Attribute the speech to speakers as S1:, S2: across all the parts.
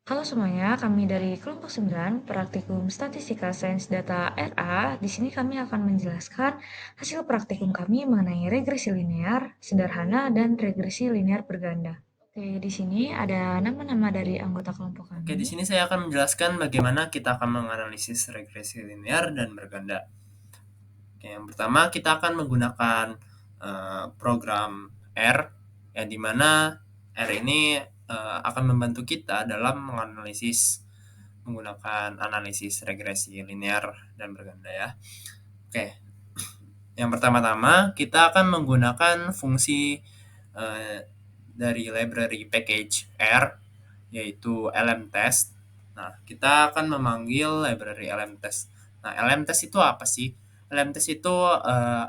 S1: Halo semuanya, kami dari kelompok 9 Praktikum Statistika Sains Data RA. Di sini kami akan menjelaskan hasil praktikum kami mengenai regresi linear sederhana dan regresi linear berganda. Oke, di sini ada nama-nama dari anggota kelompok
S2: Oke, di
S1: kami.
S2: sini saya akan menjelaskan bagaimana kita akan menganalisis regresi linear dan berganda. Oke, yang pertama kita akan menggunakan program R, yang dimana R ini akan membantu kita dalam menganalisis menggunakan analisis regresi linear dan berganda ya. Oke, yang pertama-tama kita akan menggunakan fungsi eh, dari library package R, yaitu lmtest. Nah, kita akan memanggil library lmtest. Nah, lmtest itu apa sih? Lmtest itu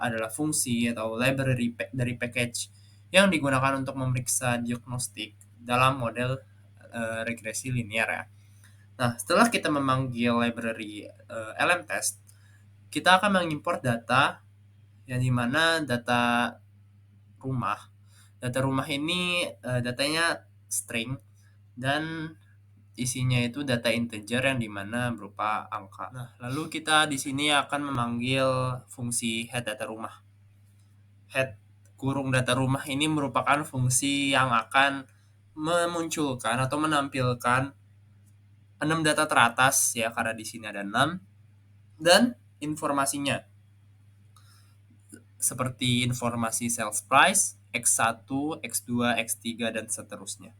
S2: adalah fungsi atau library dari package yang digunakan untuk memeriksa diagnostik dalam model regresi linear ya. Nah, setelah kita memanggil library lmtest, kita akan mengimport data yang dimana data rumah. Data rumah ini datanya string dan isinya itu data integer yang dimana berupa angka. Nah, lalu kita di sini akan memanggil fungsi head data rumah. Head kurung data rumah ini merupakan fungsi yang akan memunculkan atau menampilkan 6 data teratas ya, karena di sini ada 6 dan informasinya seperti informasi sales price, X1, X2, X3 dan seterusnya.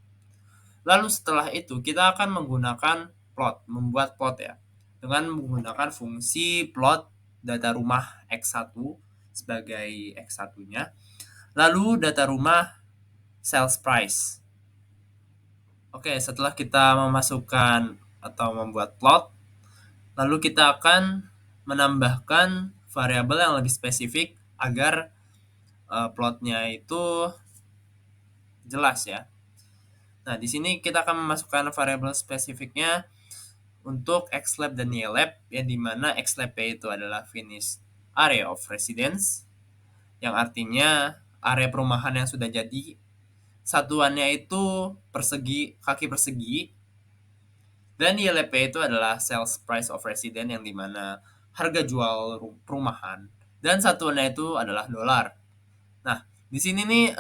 S2: Lalu setelah itu kita akan menggunakan membuat plot ya, dengan menggunakan fungsi plot data rumah X1 sebagai X1-nya, lalu data rumah sales price. Oke, setelah kita memasukkan atau membuat plot, lalu kita akan menambahkan variabel yang lebih spesifik agar plotnya itu jelas ya. Nah, di sini kita akan memasukkan variabel spesifiknya untuk xlab dan ylab, yang dimana xlab itu adalah finish area of residence, yang artinya area perumahan yang sudah jadi. Satuannya itu persegi, kaki persegi, dan ylab itu adalah sales price of resident, yang dimana harga jual perumahan, dan satuannya itu adalah dolar. Nah, di sini nih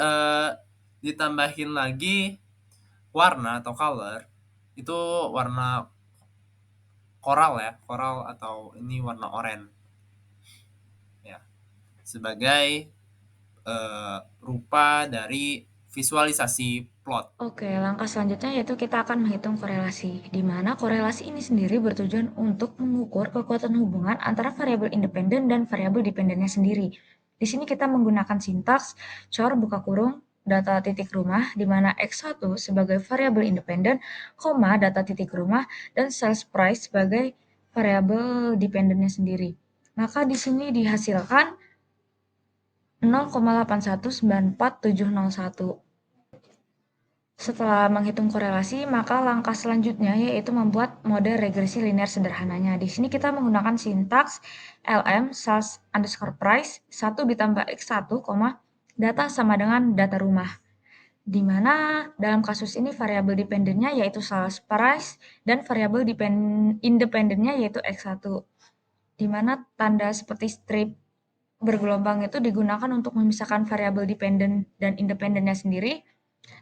S2: ditambahin lagi warna atau color, itu warna koral ya, koral atau ini warna oranye ya, sebagai rupa dari visualisasi plot.
S1: Oke, langkah selanjutnya yaitu kita akan menghitung korelasi, di mana korelasi ini sendiri bertujuan untuk mengukur kekuatan hubungan antara variabel independen dan variabel dependennya sendiri. Di sini kita menggunakan sintaks cor buka kurung data titik rumah, di mana X1 sebagai variabel independen, koma data titik rumah, dan sales price sebagai variabel dependennya sendiri. Maka di sini dihasilkan 0,8194701. Setelah menghitung korelasi, maka langkah selanjutnya yaitu membuat model regresi linear sederhananya. Di sini kita menggunakan sintaks lm sales underscore price 1 ditambah x1, data sama dengan data rumah. Di mana dalam kasus ini variabel dependennya yaitu sales price dan variabel independennya yaitu x1. Di mana tanda seperti strip bergelombang itu digunakan untuk memisahkan variabel dependen dan independennya sendiri,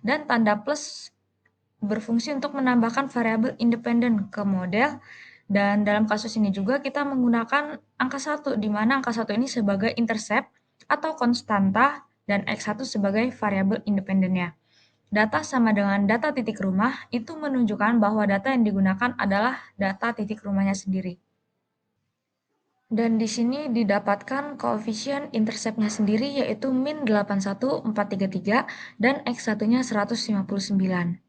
S1: dan tanda plus berfungsi untuk menambahkan variabel independen ke model. Dan dalam kasus ini juga kita menggunakan angka 1, di mana angka 1 ini sebagai intercept atau konstanta dan X1 sebagai variabel independennya. Data sama dengan data titik rumah itu menunjukkan bahwa data yang digunakan adalah data titik rumahnya sendiri. Dan di sini didapatkan koefisien interceptnya sendiri yaitu min 81433 dan X1-nya 159.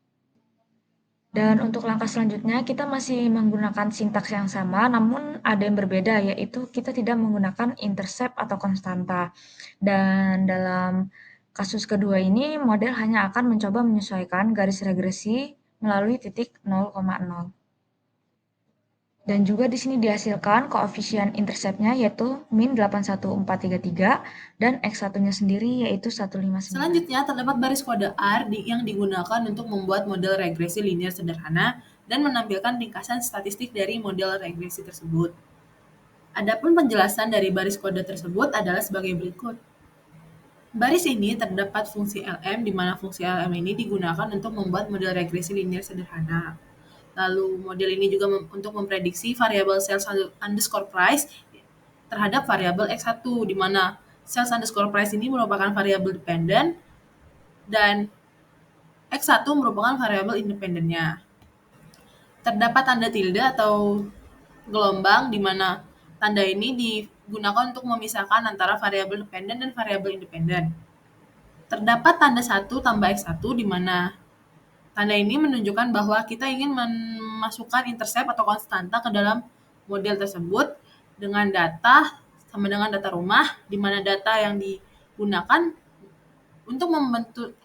S1: Dan untuk langkah selanjutnya kita masih menggunakan sintaks yang sama, namun ada yang berbeda, yaitu kita tidak menggunakan intercept atau konstanta. Dan dalam kasus kedua ini, model hanya akan mencoba menyesuaikan garis regresi melalui titik 0,0. Dan juga di sini dihasilkan koefisien interceptnya yaitu min 81433 dan X1-nya sendiri yaitu 159.
S3: Selanjutnya, terdapat baris kode R yang digunakan untuk membuat model regresi linear sederhana dan menampilkan ringkasan statistik dari model regresi tersebut. Adapun penjelasan dari baris kode tersebut adalah sebagai berikut. Baris ini terdapat fungsi Lm, di mana fungsi Lm ini digunakan untuk membuat model regresi linear sederhana. Lalu model ini juga untuk memprediksi variabel sales underscore price terhadap variabel X1, di mana sales underscore price ini merupakan variabel dependen dan X1 merupakan variabel independennya. Terdapat tanda tilde atau gelombang, di mana tanda ini digunakan untuk memisahkan antara variabel dependen dan variabel independen. Terdapat tanda 1 tambah X1, di mana tanda ini menunjukkan bahwa kita ingin memasukkan intercept atau konstanta ke dalam model tersebut dengan data sama dengan data rumah, di mana data yang digunakan untuk membentuk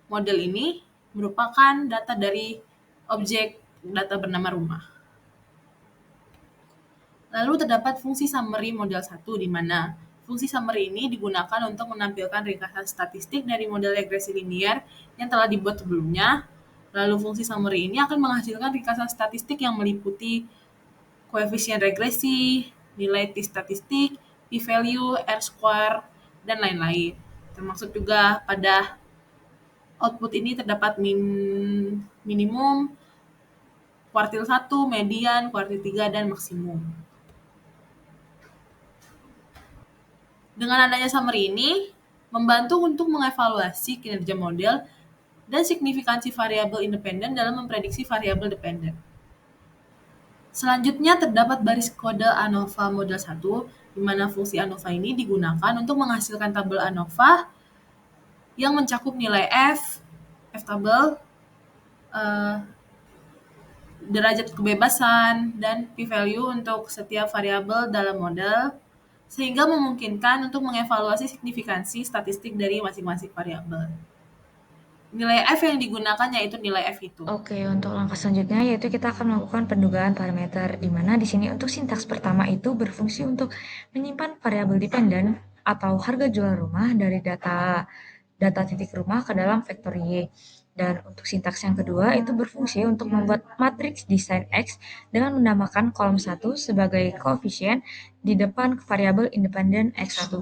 S3: model ini merupakan data dari objek data bernama rumah. Lalu terdapat fungsi summary model 1, di mana fungsi summary ini digunakan untuk menampilkan ringkasan statistik dari model regresi linear yang telah dibuat sebelumnya. Lalu fungsi summary ini akan menghasilkan ringkasan statistik yang meliputi koefisien regresi, nilai t-statistik, p-value, r-square, dan lain-lain. Termasuk juga pada output ini terdapat minimum, kuartil 1, median, kuartil 3, dan maksimum. Dengan adanya summary ini, membantu untuk mengevaluasi kinerja model dan signifikansi variabel independen dalam memprediksi variabel dependen. Selanjutnya terdapat baris kode ANOVA model 1, di mana fungsi ANOVA ini digunakan untuk menghasilkan tabel ANOVA yang mencakup nilai F tabel, derajat kebebasan, dan p-value untuk setiap variabel dalam model, sehingga memungkinkan untuk mengevaluasi signifikansi statistik dari masing-masing variabel. Nilai F yang digunakan yaitu nilai F itu.
S1: Oke, untuk langkah selanjutnya yaitu kita akan melakukan pendugaan parameter, di mana di sini untuk sintaks pertama itu berfungsi untuk menyimpan variabel dependen atau harga jual rumah dari data titik rumah ke dalam vektor Y. Dan untuk sintaks yang kedua itu berfungsi untuk membuat matriks desain X dengan menambahkan kolom 1 sebagai koefisien di depan variabel independen X1.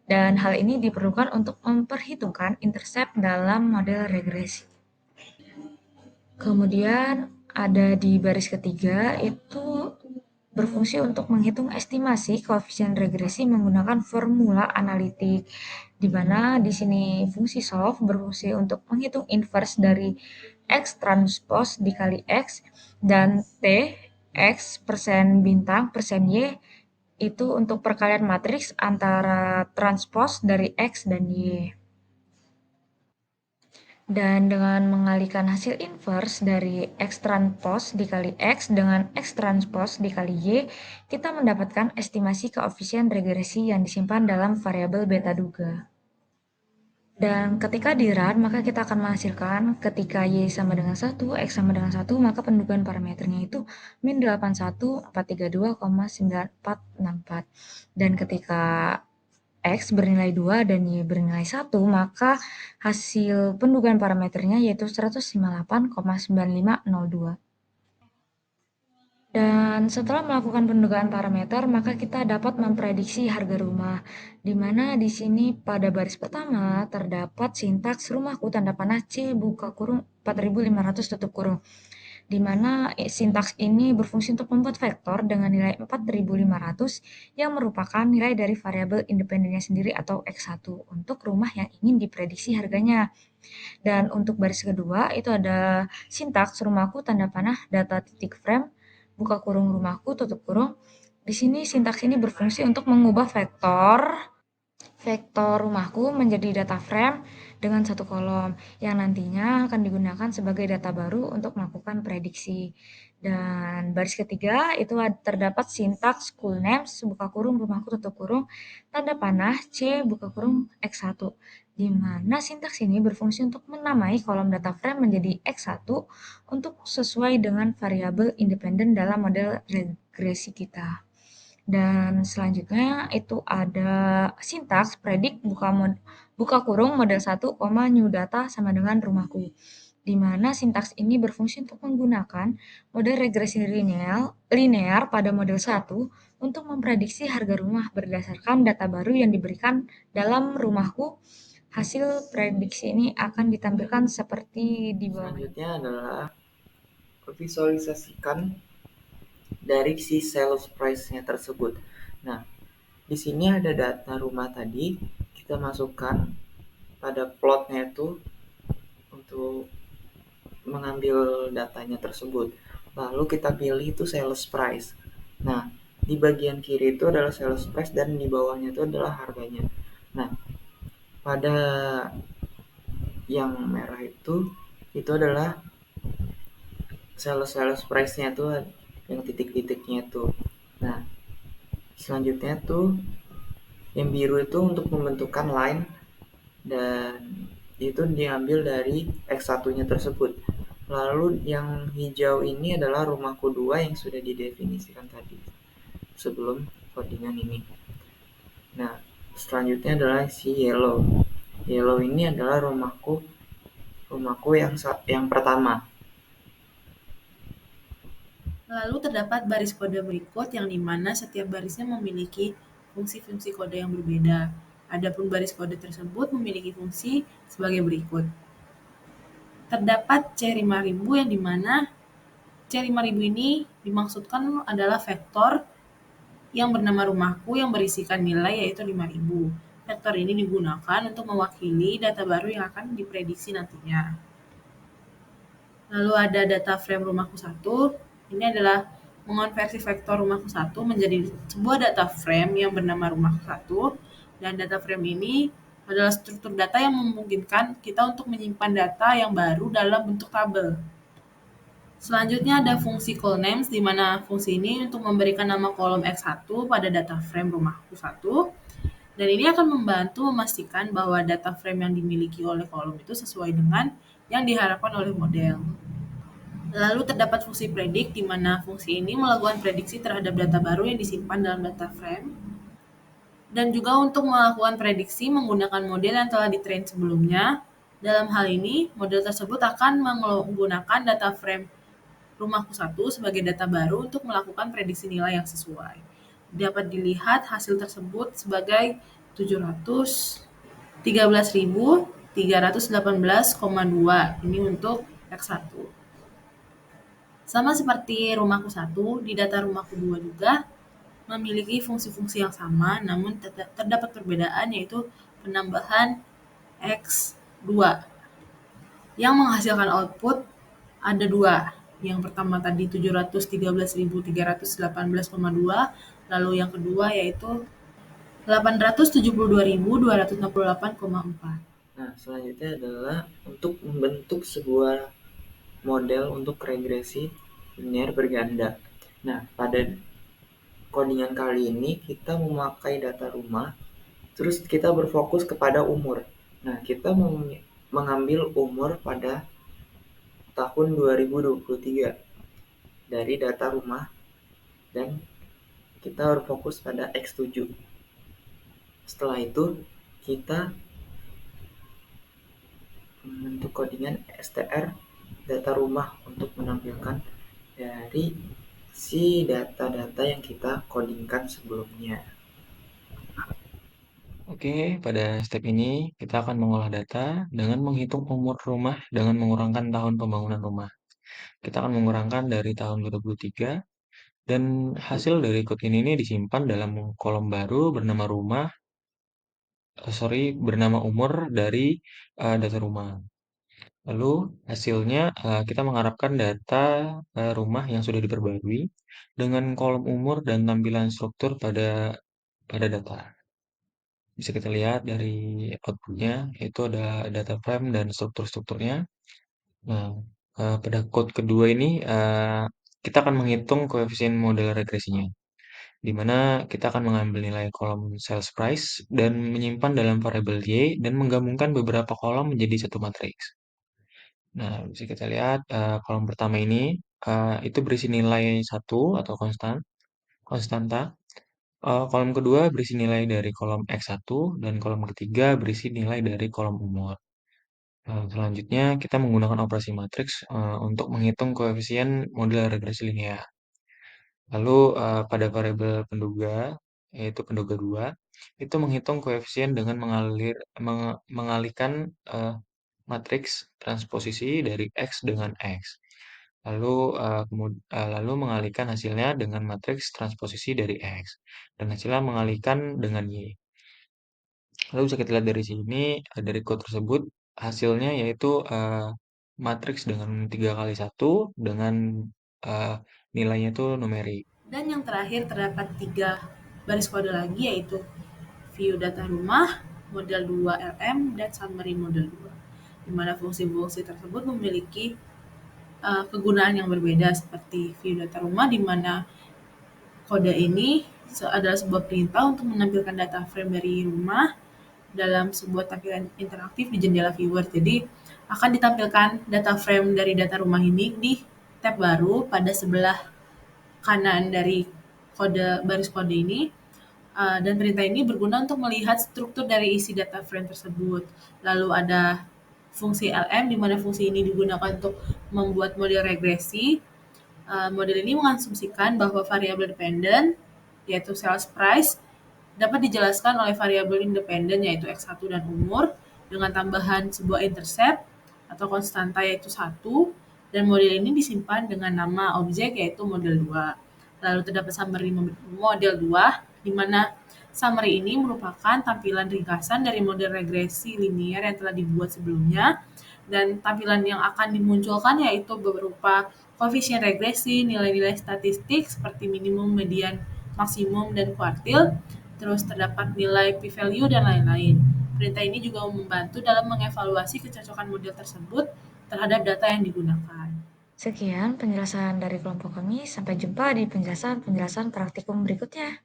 S1: Dan hal ini diperlukan untuk memperhitungkan intercept dalam model regresi. Kemudian ada di baris ketiga itu berfungsi untuk menghitung estimasi koefisien regresi menggunakan formula analitik, di mana di sini fungsi solve berfungsi untuk menghitung inverse dari X transpose dikali X dan T X persen bintang persen Y itu untuk perkalian matriks antara transpose dari X dan Y. Dan dengan mengalihkan hasil inverse dari X transpose dikali X dengan X transpose dikali Y, kita mendapatkan estimasi koefisien regresi yang disimpan dalam variabel beta duga. Dan ketika di run, maka kita akan menghasilkan ketika Y sama dengan 1, X sama dengan 1, maka pendugaan parameternya itu min 81432,9464. Dan ketika X bernilai 2 dan Y bernilai 1, maka hasil pendugaan parameternya yaitu 158,9502. Dan setelah melakukan pendugaan parameter, maka kita dapat memprediksi harga rumah, di mana di sini pada baris pertama terdapat sintaks rumahku tanda panah C buka kurung 4500 tutup kurung, di mana sintaks ini berfungsi untuk membuat vektor dengan nilai 4500 yang merupakan nilai dari variabel independennya sendiri atau X1 untuk rumah yang ingin diprediksi harganya. Dan untuk baris kedua itu ada sintaks rumahku tanda panah data titik frame buka kurung rumahku tutup kurung. Di sini sintaks ini berfungsi untuk mengubah vektor rumahku menjadi data frame dengan satu kolom yang nantinya akan digunakan sebagai data baru untuk melakukan prediksi. Dan baris ketiga itu terdapat sintaks cool names buka kurung rumahku tutup kurung tanda panah C buka kurung X1, di mana sintaks ini berfungsi untuk menamai kolom data frame menjadi X1 untuk sesuai dengan variabel independen dalam model regresi kita. Dan selanjutnya itu ada sintaks predik buka kurung model 1, new data sama dengan rumahku. Di mana sintaks ini berfungsi untuk menggunakan model regresi linear pada model 1 untuk memprediksi harga rumah berdasarkan data baru yang diberikan dalam rumahku. Hasil prediksi ini akan ditampilkan seperti di bawah.
S4: Selanjutnya adalah visualisasikan dari si sales price-nya tersebut. Nah, di sini ada data rumah tadi, kita masukkan pada plotnya itu untuk mengambil datanya tersebut. Lalu kita pilih itu sales price. Nah, di bagian kiri itu adalah sales price dan di bawahnya itu adalah harganya. Nah, pada yang merah itu adalah sales price-nya tuh yang titik-titiknya tuh. Nah, selanjutnya tuh yang biru itu untuk membentukkan line dan itu diambil dari X1-nya tersebut. Lalu yang hijau ini adalah rumahku 2 yang sudah didefinisikan tadi sebelum codingan ini. Nah, selanjutnya adalah si yellow. Yellow ini adalah rumahku yang pertama.
S3: Lalu terdapat baris kode berikut yang dimana setiap barisnya memiliki fungsi-fungsi kode yang berbeda. Adapun baris kode tersebut memiliki fungsi sebagai berikut. Terdapat C5000 yang dimana C5000 ini dimaksudkan adalah vektor yang bernama rumahku yang berisikan nilai yaitu 5000. Vektor ini digunakan untuk mewakili data baru yang akan diprediksi nantinya. Lalu ada data frame rumahku 1. Ini adalah mengonversi vektor rumahku 1 menjadi sebuah data frame yang bernama rumahku 1. Dan data frame ini adalah struktur data yang memungkinkan kita untuk menyimpan data yang baru dalam bentuk tabel. Selanjutnya ada fungsi call names, di mana fungsi ini untuk memberikan nama kolom X1 pada data frame rumahku 1. Dan ini akan membantu memastikan bahwa data frame yang dimiliki oleh kolom itu sesuai dengan yang diharapkan oleh model. Lalu terdapat fungsi predik, di mana fungsi ini melakukan prediksi terhadap data baru yang disimpan dalam data frame. Dan juga untuk melakukan prediksi menggunakan model yang telah ditrain sebelumnya. Dalam hal ini, model tersebut akan menggunakan data frame rumahku 1 sebagai data baru untuk melakukan prediksi nilai yang sesuai. Dapat dilihat hasil tersebut sebagai 713.318,2. Ini untuk X1. Sama seperti rumahku 1, di data rumahku 2 juga memiliki fungsi-fungsi yang sama, namun terdapat perbedaan yaitu penambahan X2 yang menghasilkan output ada 2. Yang pertama tadi 713.318,2, lalu yang kedua yaitu 872.268,4.
S4: Nah, selanjutnya adalah untuk membentuk sebuah model untuk regresi linear berganda. Nah, pada codingan kali ini kita memakai data rumah, terus kita berfokus kepada umur. Nah, kita mengambil umur pada tahun 2023 dari data rumah dan kita berfokus pada X7. Setelah itu kita membentuk codingan str data rumah untuk menampilkan dari si data-data yang kita codingkan sebelumnya.
S5: Oke, pada step ini kita akan mengolah data dengan menghitung umur rumah dengan mengurangkan tahun pembangunan rumah. Kita akan mengurangkan dari tahun 2003 dan hasil dari code ini disimpan dalam kolom baru bernama umur dari data rumah. Lalu hasilnya kita mengharapkan data rumah yang sudah diperbarui dengan kolom umur dan tampilan struktur pada data. Bisa kita lihat dari outputnya, itu ada data frame dan struktur-strukturnya. Nah, pada code kedua ini, kita akan menghitung koefisien model regresinya, di mana kita akan mengambil nilai kolom sales price dan menyimpan dalam variabel Y dan menggabungkan beberapa kolom menjadi satu matriks. Nah, bisa kita lihat kolom pertama ini itu berisi nilai satu atau konstanta. Kolom kedua berisi nilai dari kolom X1 dan kolom ketiga berisi nilai dari kolom umur. Selanjutnya kita menggunakan operasi matriks untuk menghitung koefisien model regresi linear. Lalu pada variabel penduga, yaitu penduga 2, itu menghitung koefisien dengan mengalihkan matriks transposisi dari X dengan X. Lalu mengalihkan hasilnya dengan matriks transposisi dari X. Dan hasilnya mengalihkan dengan Y. Lalu bisa kita lihat dari sini, dari code tersebut, hasilnya yaitu matriks dengan 3 kali 1 dengan nilainya itu numerik.
S3: Dan yang terakhir terdapat 3 baris kode lagi, yaitu view data rumah, model 2 LM, dan summary model 2. Di mana fungsi-fungsi tersebut memiliki kegunaan yang berbeda, seperti view data rumah di mana kode ini adalah sebuah perintah untuk menampilkan data frame dari rumah dalam sebuah tampilan interaktif di jendela viewer. Jadi akan ditampilkan data frame dari data rumah ini di tab baru pada sebelah kanan dari baris kode ini. Dan perintah ini berguna untuk melihat struktur dari isi data frame tersebut. Lalu ada fungsi LM, di mana fungsi ini digunakan untuk membuat model regresi. Model ini mengasumsikan bahwa variabel dependen, yaitu sales price, dapat dijelaskan oleh variabel independen, yaitu X1 dan umur, dengan tambahan sebuah intercept atau konstanta, yaitu 1, dan model ini disimpan dengan nama objek, yaitu model 2. Lalu terdapat summary model 2, di mana summary ini merupakan tampilan ringkasan dari model regresi linear yang telah dibuat sebelumnya, dan tampilan yang akan dimunculkan yaitu berupa koefisien regresi, nilai-nilai statistik seperti minimum, median, maksimum, dan kuartil, terus terdapat nilai p-value, dan lain-lain. Perintah ini juga membantu dalam mengevaluasi kecocokan model tersebut terhadap data yang digunakan.
S1: Sekian penjelasan dari kelompok kami. Sampai jumpa di penjelasan-penjelasan praktikum berikutnya.